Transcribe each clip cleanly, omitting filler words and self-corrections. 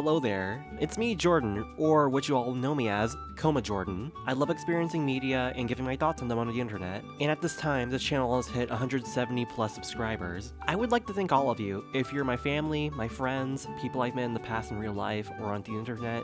Hello there, it's me, Jordan, or what you all know me as, KomaJordan. I love experiencing media and giving my thoughts on them on the internet, and at this time, this channel has hit 170 plus subscribers. I would like to thank all of you, if you're my family, my friends, people I've met in the past in real life or on the internet,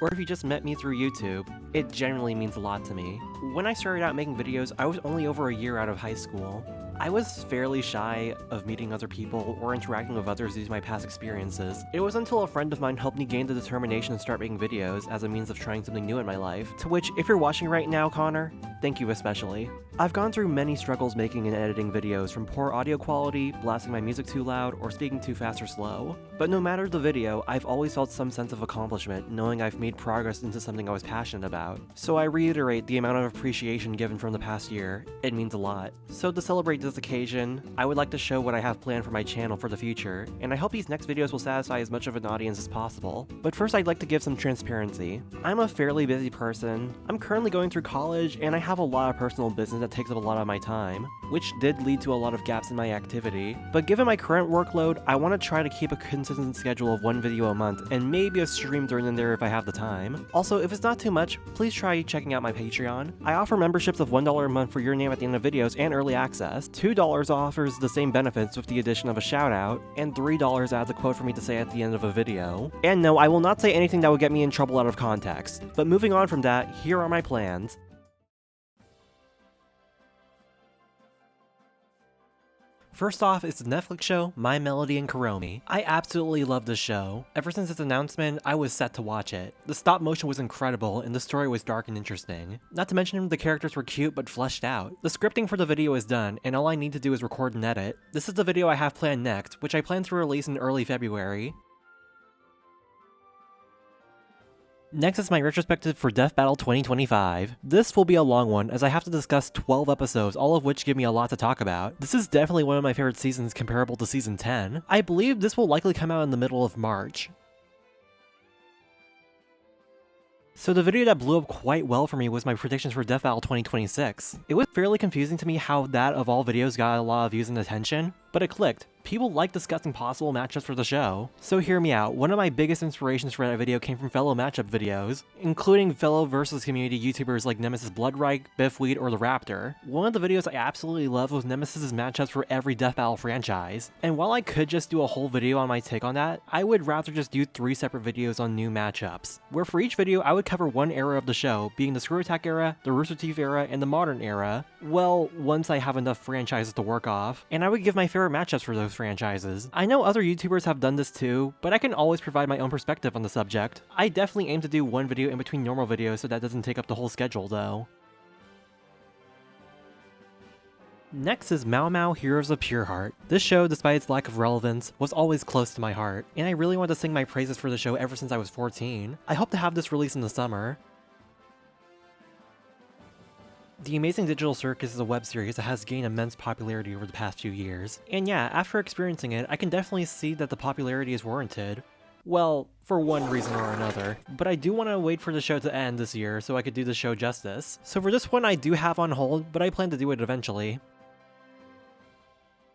or if you just met me through YouTube. It genuinely means a lot to me. When I started out making videos, I was only over a year out of high school. I was fairly shy of meeting other people or interacting with others due to my past experiences. It was until a friend of mine helped me gain the determination to start making videos as a means of trying something new in my life, to which, if you're watching right now, Connor, thank you especially. I've gone through many struggles making and editing videos, from poor audio quality, blasting my music too loud, or speaking too fast or slow. But no matter the video, I've always felt some sense of accomplishment, knowing I've made progress into something I was passionate about. So I reiterate the amount of appreciation given from the past year. It means a lot. So to celebrate this occasion, I would like to show what I have planned for my channel for the future, and I hope these next videos will satisfy as much of an audience as possible. But first, I'd like to give some transparency. I'm a fairly busy person. I'm currently going through college, and I have a lot of personal business that takes up a lot of my time, which did lead to a lot of gaps in my activity. But given my current workload, I want to try to keep a consistent schedule of one video a month, and maybe a stream during in there if I have the time. Also, if it's not too much, please try checking out my Patreon. I offer memberships of $1 a month for your name at the end of videos and early access. $2 offers the same benefits with the addition of a shout out, and $3 adds a quote for me to say at the end of a video. And no, I will not say anything that would get me in trouble out of context. But moving on from that, here are my plans. First off, it's the Netflix show, My Melody and Kuromi. I absolutely love this show. Ever since its announcement, I was set to watch it. The stop motion was incredible, and the story was dark and interesting. Not to mention, the characters were cute but fleshed out. The scripting for the video is done, and all I need to do is record and edit. This is the video I have planned next, which I plan to release in early February. Next is my retrospective for Death Battle 2025. This will be a long one, as I have to discuss 12 episodes, all of which give me a lot to talk about. This is definitely one of my favorite seasons comparable to Season 10. I believe this will likely come out in the middle of March. So the video that blew up quite well for me was my predictions for Death Battle 2026. It was fairly confusing to me how that of all videos got a lot of views and attention, but it clicked. People like discussing possible matchups for the show. So hear me out, one of my biggest inspirations for that video came from fellow matchup videos, including fellow versus community YouTubers like Nemesis Bloodreich, Biffweed, or The Raptor. One of the videos I absolutely loved was Nemesis' matchups for every Death Battle franchise, and while I could just do a whole video on my take on that, I would rather just do 3 separate videos on new matchups, where for each video I would cover one era of the show, being the Screw Attack era, the Rooster Teeth era, and the modern era. Well, once I have enough franchises to work off, and I would give my favorite matchups for those franchises. I know other YouTubers have done this too, but I can always provide my own perspective on the subject. I definitely aim to do one video in between normal videos so that doesn't take up the whole schedule though. Next is Mao Mao Heroes of Pure Heart. This show, despite its lack of relevance, was always close to my heart, and I really wanted to sing my praises for the show ever since I was 14. I hope to have this released in the summer. The Amazing Digital Circus is a web series that has gained immense popularity over the past few years. And yeah, after experiencing it, I can definitely see that the popularity is warranted. Well, for one reason or another. But I do want to wait for the show to end this year so I could do the show justice. So for this one I do have on hold, but I plan to do it eventually.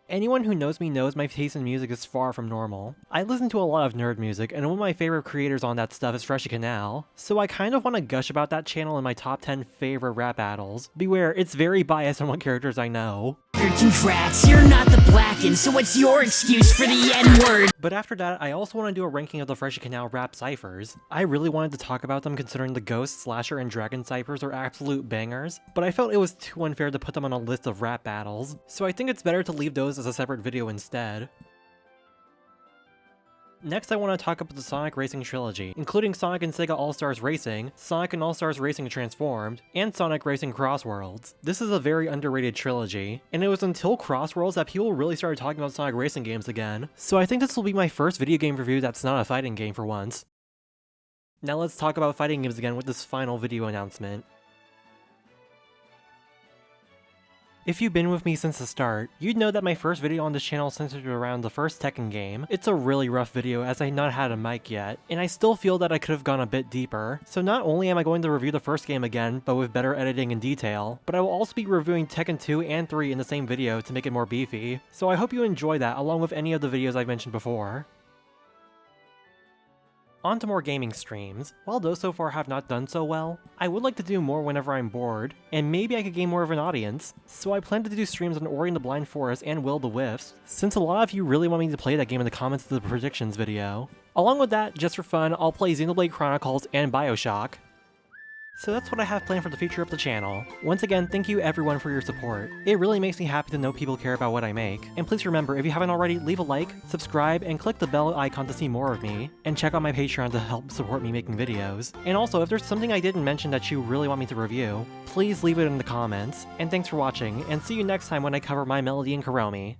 Anyone who knows me knows my taste in music is far from normal. I listen to a lot of nerd music, and one of my favorite creators on that stuff is Freshie Canal, so I kind of want to gush about that channel in my top 10 favorite rap battles. Beware, it's very biased on what characters I know. Congrats, you're not the Blacken, so what's your excuse for the N-word? But after that, I also want to do a ranking of the Freshie Canal rap ciphers. I really wanted to talk about them considering the Ghost, Slasher, and Dragon ciphers are absolute bangers, but I felt it was too unfair to put them on a list of rap battles, so I think it's better to leave those as a separate video instead. Next, I want to talk about the Sonic Racing trilogy, including Sonic and Sega All-Stars Racing, Sonic and All-Stars Racing Transformed, and Sonic Racing Crossworlds. This is a very underrated trilogy, and it was until Crossworlds that people really started talking about Sonic Racing games again, so I think this will be my first video game review that's not a fighting game for once. Now let's talk about fighting games again with this final video announcement. If you've been with me since the start, you'd know that my first video on this channel centered around the first Tekken game. It's a really rough video as I had not had a mic yet, and I still feel that I could have gone a bit deeper. So not only am I going to review the first game again, but with better editing and detail, but I will also be reviewing Tekken 2 and 3 in the same video to make it more beefy. So I hope you enjoy that along with any of the videos I've mentioned before. On to more gaming streams. While those so far have not done so well, I would like to do more whenever I'm bored, and maybe I could gain more of an audience, so I plan to do streams on Ori and the Blind Forest and Will the Wisps, since a lot of you really want me to play that game in the comments of the predictions video. Along with that, just for fun, I'll play Xenoblade Chronicles and Bioshock. So that's what I have planned for the future of the channel. Once again, thank you everyone for your support. It really makes me happy to know people care about what I make. And please remember, if you haven't already, leave a like, subscribe, and click the bell icon to see more of me. And check out my Patreon to help support me making videos. And also, if there's something I didn't mention that you really want me to review, please leave it in the comments. And thanks for watching, and see you next time when I cover My Melody and Kuromi.